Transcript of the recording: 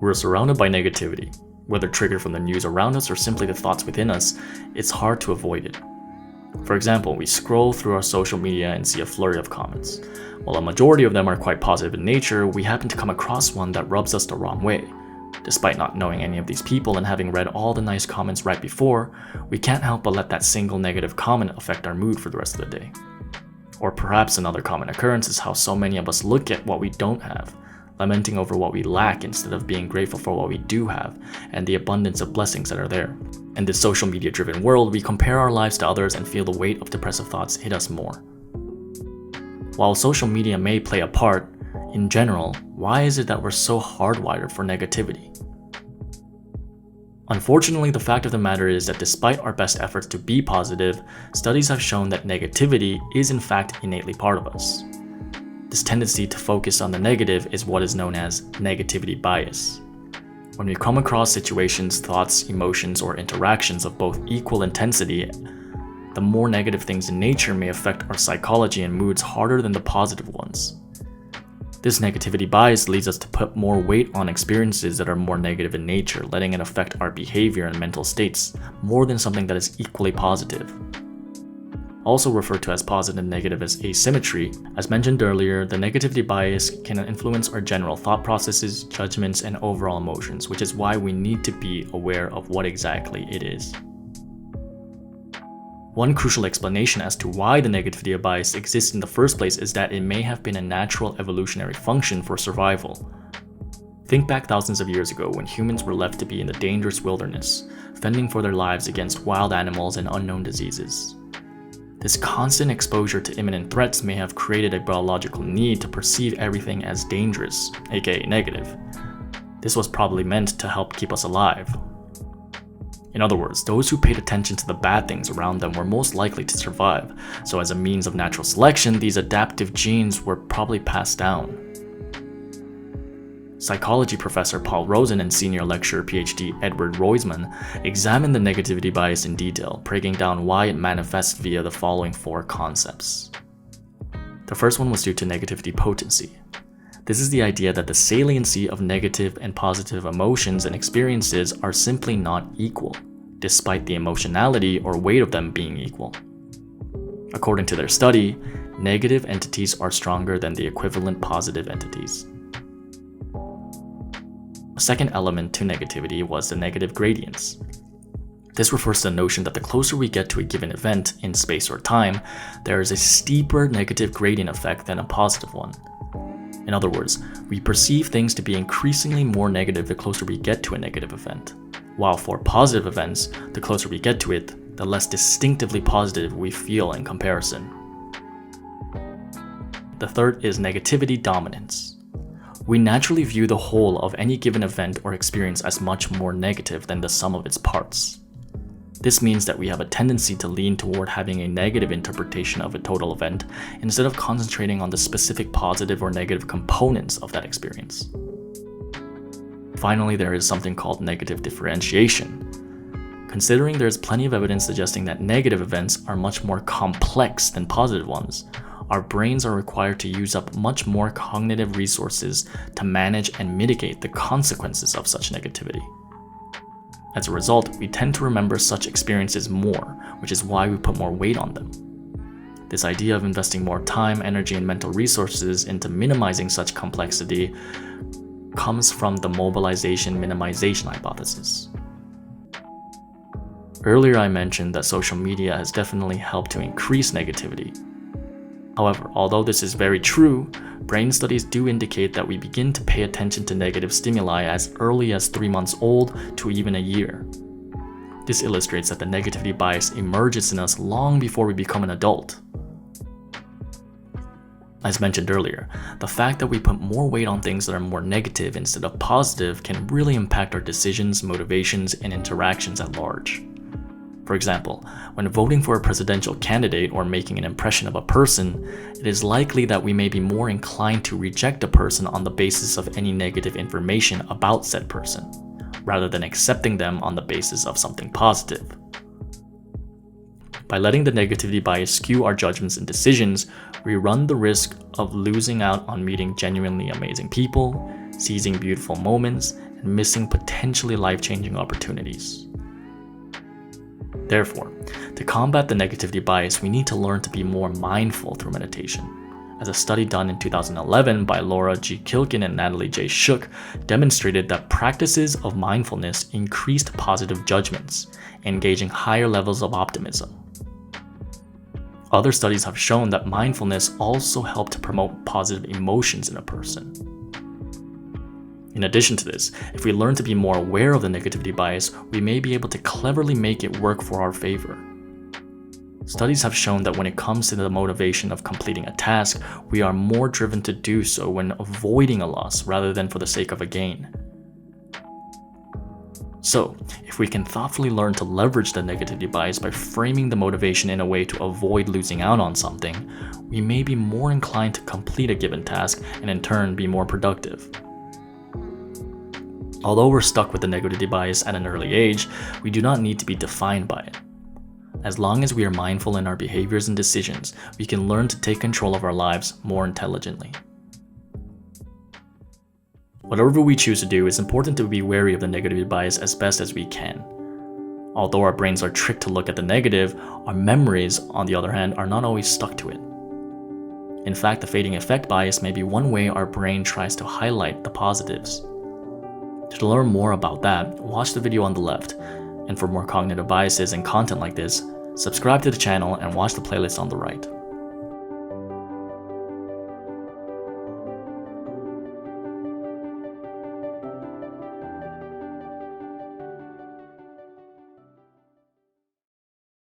We're surrounded by negativity. Whether triggered from the news around us or simply the thoughts within us, it's hard to avoid it. For example, we scroll through our social media and see a flurry of comments. While a majority of them are quite positive in nature, we happen to come across one that rubs us the wrong way. Despite not knowing any of these people and having read all the nice comments right before, we can't help but let that single negative comment affect our mood for the rest of the day. Or perhaps another common occurrence is how so many of us look at what we don't have, lamenting over what we lack instead of being grateful for what we do have and the abundance of blessings that are there. In this social media driven world, we compare our lives to others and feel the weight of depressive thoughts hit us more. While social media may play a part, in general, why is it that we're so hardwired for negativity? Unfortunately, the fact of the matter is that despite our best efforts to be positive, studies have shown that negativity is in fact innately part of us. This tendency to focus on the negative is what is known as negativity bias. When we come across situations, thoughts, emotions, or interactions of both equal intensity, the more negative things in nature may affect our psychology and moods harder than the positive ones. This negativity bias leads us to put more weight on experiences that are more negative in nature, letting it affect our behavior and mental states more than something that is equally positive. Also referred to as positive and negative as asymmetry, as mentioned earlier, the negativity bias can influence our general thought processes, judgments, and overall emotions, which is why we need to be aware of what exactly it is. One crucial explanation as to why the negativity bias exists in the first place is that it may have been a natural evolutionary function for survival. Think back thousands of years ago when humans were left to be in the dangerous wilderness, fending for their lives against wild animals and unknown diseases. This constant exposure to imminent threats may have created a biological need to perceive everything as dangerous, aka negative. This was probably meant to help keep us alive. In other words, those who paid attention to the bad things around them were most likely to survive, so as a means of natural selection, these adaptive genes were probably passed down. Psychology professor Paul Rosen and senior lecturer PhD Edward Roisman examined the negativity bias in detail, breaking down why it manifests via the following 4 concepts. The first one was due to negativity potency. This is the idea that the saliency of negative and positive emotions and experiences are simply not equal, despite the emotionality or weight of them being equal. According to their study, negative entities are stronger than the equivalent positive entities. A second element to negativity was the negative gradients. This refers to the notion that the closer we get to a given event in space or time, there is a steeper negative gradient effect than a positive one. In other words, we perceive things to be increasingly more negative the closer we get to a negative event, while for positive events, the closer we get to it, the less distinctively positive we feel in comparison. The third is negativity dominance. We naturally view the whole of any given event or experience as much more negative than the sum of its parts. This means that we have a tendency to lean toward having a negative interpretation of a total event instead of concentrating on the specific positive or negative components of that experience. Finally, there is something called negative differentiation. Considering there is plenty of evidence suggesting that negative events are much more complex than positive ones, our brains are required to use up much more cognitive resources to manage and mitigate the consequences of such negativity. As a result, we tend to remember such experiences more, which is why we put more weight on them. This idea of investing more time, energy, and mental resources into minimizing such complexity comes from the Mobilization-Minimization Hypothesis. Earlier I mentioned that social media has definitely helped to increase negativity. However, although this is very true, brain studies do indicate that we begin to pay attention to negative stimuli as early as 3 months old to even a year. This illustrates that the negativity bias emerges in us long before we become an adult. As mentioned earlier, the fact that we put more weight on things that are more negative instead of positive can really impact our decisions, motivations, and interactions at large. For example, when voting for a presidential candidate or making an impression of a person, it is likely that we may be more inclined to reject a person on the basis of any negative information about said person, rather than accepting them on the basis of something positive. By letting the negativity bias skew our judgments and decisions, we run the risk of losing out on meeting genuinely amazing people, seizing beautiful moments, and missing potentially life-changing opportunities. Therefore, to combat the negativity bias, we need to learn to be more mindful through meditation. As a study done in 2011 by Laura G. Kilkin and Natalie J. Shook demonstrated that practices of mindfulness increased positive judgments, engaging higher levels of optimism. Other studies have shown that mindfulness also helped to promote positive emotions in a person. In addition to this, if we learn to be more aware of the negativity bias, we may be able to cleverly make it work for our favor. Studies have shown that when it comes to the motivation of completing a task, we are more driven to do so when avoiding a loss rather than for the sake of a gain. So, if we can thoughtfully learn to leverage the negativity bias by framing the motivation in a way to avoid losing out on something, we may be more inclined to complete a given task and in turn be more productive. Although we're stuck with the negativity bias at an early age, we do not need to be defined by it. As long as we are mindful in our behaviors and decisions, we can learn to take control of our lives more intelligently. Whatever we choose to do, it's important to be wary of the negativity bias as best as we can. Although our brains are tricked to look at the negative, our memories, on the other hand, are not always stuck to it. In fact, the fading effect bias may be one way our brain tries to highlight the positives. To learn more about that, watch the video on the left, and for more cognitive biases and content like this, subscribe to the channel and watch the playlist on the right.